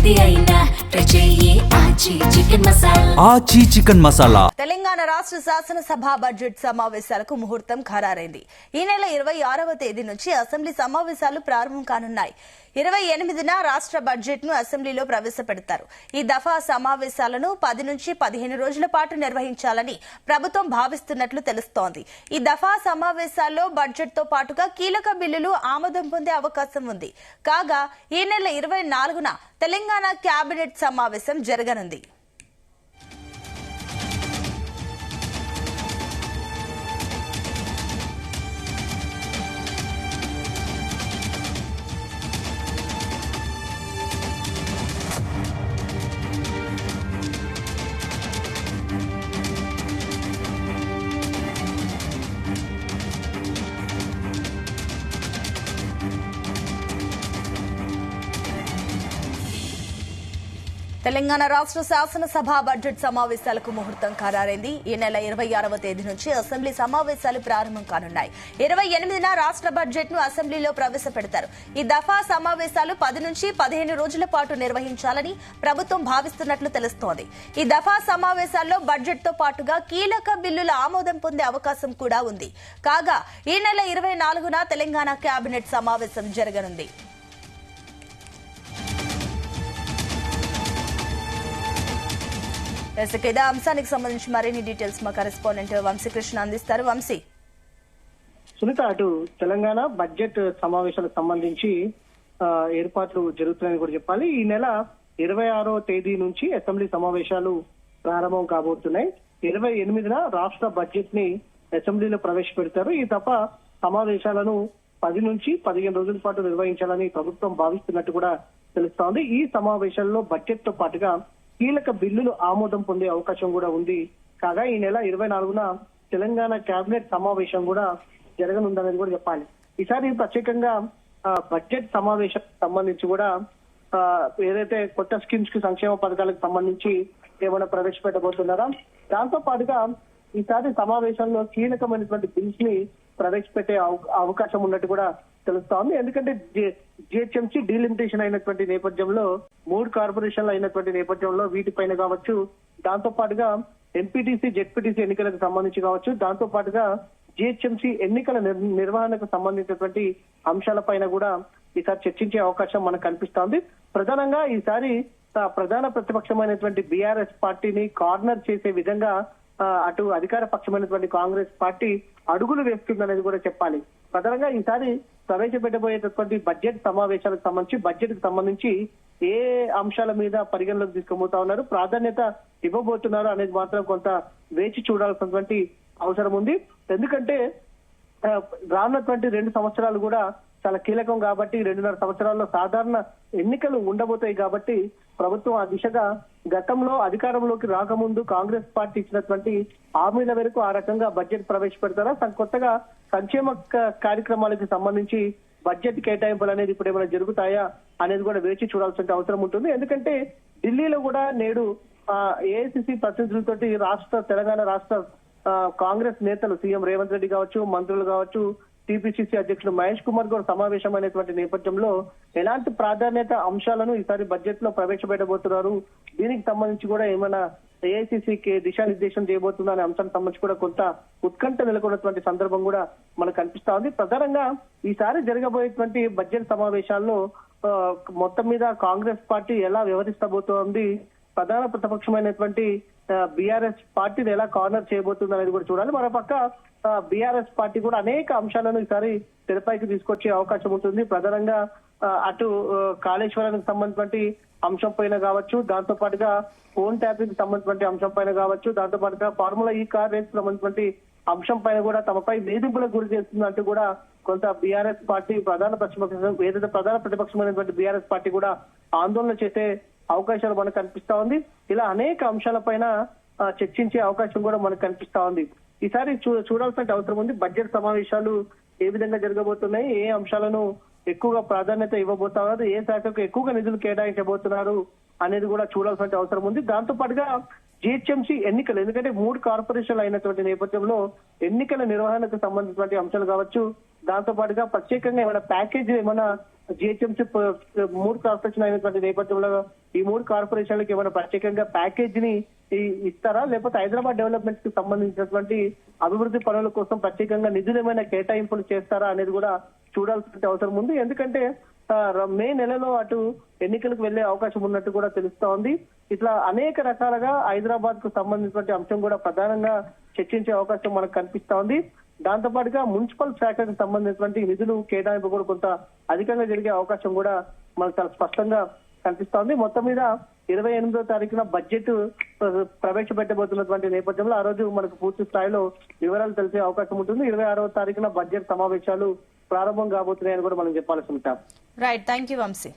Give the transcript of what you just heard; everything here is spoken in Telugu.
ఏది అయినా ట్రై చెయ్యి ఆచి చికెన్ మసాలా. ఆచి చికెన్ మసాలా. తెలంగాణ రాష్ట్ర శాసనసభ బడ్జెట్ సమావేశాలకు ముహూర్తం ఖరారైంది. ఈ నెల 26వ తేదీ నుంచి అసెంబ్లీ సమావేశాలు ప్రారంభం కానున్నాయి. 28న రాష్ట్ర బడ్జెట్ ను అసెంబ్లీలో ప్రవేశపెడతారు. ఈ దఫా సమావేశాలను 10 నుంచి 15 రోజుల పాటు నిర్వహించాలని ప్రభుత్వం భావిస్తున్నట్లు తెలుస్తోంది. ఈ దఫా సమావేశాల్లో బడ్జెట్ తో పాటుగా కీలక బిల్లులు ఆమోదం పొందే అవకాశం ఉంది. కాగా ఈ నెల 24న తెలంగాణ కేబినెట్ సమావేశం జరగనుంది. తెలంగాణ రాష్ట్ర శాసనసభ బడ్జెట్ సమావేశాలకు ముహూర్తం ఖరారైంది. ఈ నెల 26వ తేదీ నుంచి అసెంబ్లీ సమావేశాలు ప్రారంభం కానున్నాయి. 28న రాష్ట్ర బడ్జెట్ ను అసెంబ్లీలో ప్రవేశపెడతారు. ఈ దఫా సమావేశాలు 10 నుంచి 15 రోజుల పాటు నిర్వహించాలని ప్రభుత్వం భావిస్తున్నట్లు తెలుస్తోంది. ఈ దఫా సమావేశాల్లో బడ్జెట్ తో పాటుగా కీలక బిల్లుల ఆమోదం పొందే అవకాశం కూడా ఉంది. కాగా ఈ నెల 24న తెలంగాణ కేబినెట్ సమావేశం జరగనుంది. ఇదే అంశానికి సంబంధించి మరిన్ని డీటెయిల్స్ మా కరెస్పాండెంట్ వంశీకృష్ణ అందిస్తారు. వంశీ, సునీత, అటు తెలంగాణ బడ్జెట్ సమావేశాలకు సంబంధించి ఏర్పాట్లు జరుగుతున్నాయని కూడా చెప్పాలి. ఈ నెల 26వ తేదీ నుంచి అసెంబ్లీ సమావేశాలు ప్రారంభం కాబోతున్నాయి. 28న రాష్ట్ర బడ్జెట్ ని అసెంబ్లీలో ప్రవేశపెడతారు. ఈ తప్ప సమావేశాలను 10 నుంచి 15 రోజుల పాటు నిర్వహించాలని ప్రభుత్వం భావిస్తున్నట్టు కూడా తెలుస్తోంది. ఈ సమావేశాల్లో బడ్జెట్ తో పాటుగా కీలక బిల్లులు ఆమోదం పొందే అవకాశం కూడా ఉంది. కాగా ఈ నెల 24న తెలంగాణ కేబినెట్ సమావేశం కూడా జరగనుందనేది కూడా చెప్పాలి. ఈసారి ప్రత్యేకంగా బడ్జెట్ సమావేశం సంబంధించి కూడా ఏదైతే కొత్త స్కీమ్స్ కి సంక్షేమ పథకాలకు సంబంధించి ఏమైనా ప్రవేశపెట్టబోతున్నారా, దాంతో పాటుగా ఈసారి సమావేశంలో కీలకమైనటువంటి బిల్స్ ని ప్రవేశపెట్టే అవకాశం ఉన్నట్టు కూడా తెలుస్తోంది. ఎందుకంటే జిహెచ్ఎంసీ డీలిమిటేషన్ అయినటువంటి నేపథ్యంలో 3 కార్పొరేషన్లు అయినటువంటి నేపథ్యంలో వీటిపైన కావచ్చు, దాంతో పాటుగా ఎంపీటీసీ జెడ్పీటీసీ ఎన్నికలకు సంబంధించి కావచ్చు, దాంతో పాటుగా జిహెచ్ఎంసీ ఎన్నికల నిర్వహణకు సంబంధించినటువంటి అంశాలపైన కూడా ఈసారి చర్చించే అవకాశం మనకు కనిపిస్తోంది. ప్రధానంగా ఈసారి ప్రధాన ప్రతిపక్షమైనటువంటి బీఆర్ఎస్ పార్టీని కార్నర్ చేసే విధంగా అటు అధికార పక్షమైనటువంటి కాంగ్రెస్ పార్టీ అడుగులు వేస్తుందనేది కూడా చెప్పాలి. ప్రధానంగా ఈసారి ప్రవేశపెట్టబోయేటటువంటి బడ్జెట్ సమావేశాలకు సంబంధించి బడ్జెట్ కు సంబంధించి ఏ అంశాల మీద పరిగణలోకి తీసుకుపోతా ఉన్నారు, ప్రాధాన్యత ఇవ్వబోతున్నారు అనేది మాత్రం కొంత వేచి చూడాల్సినటువంటి అవసరం ఉంది. ఎందుకంటే రానున్నటువంటి 2 సంవత్సరాలు కూడా చాలా కీలకం కాబట్టి 2.5 సంవత్సరాల్లో సాధారణ ఎన్నికలు ఉండబోతాయి కాబట్టి ప్రభుత్వం ఆ దిశగా గతంలో అధికారంలోకి రాకముందు కాంగ్రెస్ పార్టీ ఇచ్చినటువంటి హామీల మేరకు ఆ రకంగా బడ్జెట్ ప్రవేశపెడతారా, కొత్తగా సంక్షేమ కార్యక్రమాలకు సంబంధించి బడ్జెట్ కేటాయింపులు అనేది ఇప్పుడు ఏమైనా జరుగుతాయా అనేది కూడా వేచి చూడాల్సిన అవసరం ఉంటుంది. ఎందుకంటే ఢిల్లీలో కూడా నేడు ఏఐసిసి ప్రతినిధులతోటి తెలంగాణ రాష్ట్ర కాంగ్రెస్ నేతలు సీఎం రేవంత్ రెడ్డి కావచ్చు, మంత్రులు కావచ్చు, టీపీసీసీ అధ్యక్షుడు మహేష్ కుమార్ గౌడ్ సమావేశమైనటువంటి నేపథ్యంలో ఎలాంటి ప్రాధాన్యత అంశాలను ఈసారి బడ్జెట్ లో ప్రవేశపెట్టబోతున్నారు, దీనికి సంబంధించి కూడా ఏమైనా ఏఐసిసికి దిశానిర్దేశం చేయబోతుందా అనే అంశానికి సంబంధించి కూడా కొంత ఉత్కంఠ నెలకొన్నటువంటి సందర్భం కూడా మనకు కనిపిస్తా ఉంది. ప్రధానంగా ఈసారి జరగబోయేటువంటి బడ్జెట్ సమావేశాల్లో మొత్తం మీద కాంగ్రెస్ పార్టీ ఎలా వ్యవహరిస్తబోతోంది, ప్రధాన ప్రతిపక్షమైనటువంటి బీఆర్ఎస్ పార్టీని ఎలా కార్నర్ చేయబోతుంది అనేది కూడా చూడాలి. మరోపక్క బీఆర్ఎస్ పార్టీ కూడా అనేక అంశాలను ఈసారి తెరపైకి తీసుకొచ్చే అవకాశం ఉంటుంది. ప్రధానంగా అటు కాళేశ్వరానికి సంబంధించినటువంటి అంశం పైన కావచ్చు, దాంతో పాటుగా ఫోన్ ట్యాపింగ్ సంబంధించినటువంటి అంశం పైన కావచ్చు, దాంతో పాటుగా ఫార్ములా ఈ కార్ రేస్ సంబంధించినటువంటి అంశం పైన కూడా తమపై వేధింపులకు గురి చేస్తుందంటూ కూడా కొంత బీఆర్ఎస్ పార్టీ ఏదైతే ప్రధాన ప్రతిపక్షమైనటువంటి బీఆర్ఎస్ పార్టీ కూడా ఆందోళన చేసే అవకాశాలు మనకు కనిపిస్తా ఉంది. ఇలా అనేక అంశాలపైన చర్చించే అవకాశం కూడా మనకు కనిపిస్తా ఉంది. ఈసారి చూడాల్సిన అవసరం ఉంది. బడ్జెట్ సమావేశాలు ఏ విధంగా జరగబోతున్నాయి, ఏ అంశాలను ఎక్కువగా ప్రాధాన్యత ఇవ్వబోతున్నారు, ఏ శాఖకు ఎక్కువగా నిధులు కేటాయించబోతున్నారు అనేది కూడా చూడాల్సిన అవసరం ఉంది. దాంతో పాటుగా జిహెచ్ఎంసీ ఎన్నికలు, ఎందుకంటే 3 కార్పొరేషన్లు అయినటువంటి నేపథ్యంలో ఎన్నికల నిర్వహణకు సంబంధించినటువంటి అంశాలు కావచ్చు, దాంతో పాటుగా ప్రత్యేకంగా ఏమైనా ప్యాకేజ్ ఏమైనా జిహెచ్ఎంసీ 3 కార్పొరేషన్ అయినటువంటి నేపథ్యంలో ఈ 3 కార్పొరేషన్లకు ఏమైనా ప్రత్యేకంగా ప్యాకేజ్ ని ఇస్తారా, లేకపోతే హైదరాబాద్ డెవలప్మెంట్ కి సంబంధించినటువంటి అభివృద్ధి పనుల కోసం ప్రత్యేకంగా నిధులు ఏమైనా కేటాయింపులు చేస్తారా అనేది కూడా చూడాల్సిన అవసరం ఉంది. ఎందుకంటే మే నెలలో అటు ఎన్నికలకు వెళ్లే అవకాశం ఉన్నట్టు కూడా తెలుస్తా ఉంది. ఇట్లా అనేక రకాలుగా హైదరాబాద్ కు సంబంధించినటువంటి అంశం కూడా ప్రధానంగా చర్చించే అవకాశం మనకు కనిపిస్తా ఉంది. దాంతో పాటుగా మున్సిపల్ శాఖకు సంబంధించినటువంటి నిధులు కేటాయింపు కూడా కొంత అధికంగా జరిగే అవకాశం కూడా మనకు చాలా స్పష్టంగా కనిపిస్తా ఉంది. మొత్తం మీద 28వ తారీఖున బడ్జెట్ ప్రవేశపెట్టబోతున్నటువంటి నేపథ్యంలో ఆ రోజు మనకు పూర్తి స్థాయిలో వివరాలు తెలిసే అవకాశం ఉంటుంది. 26వ తారీఖున బడ్జెట్ సమావేశాలు ప్రారంభం కాబోతున్నాయని కూడా మనం చెప్పాల్సి ఉంటాం. Right, thank you Vamsi.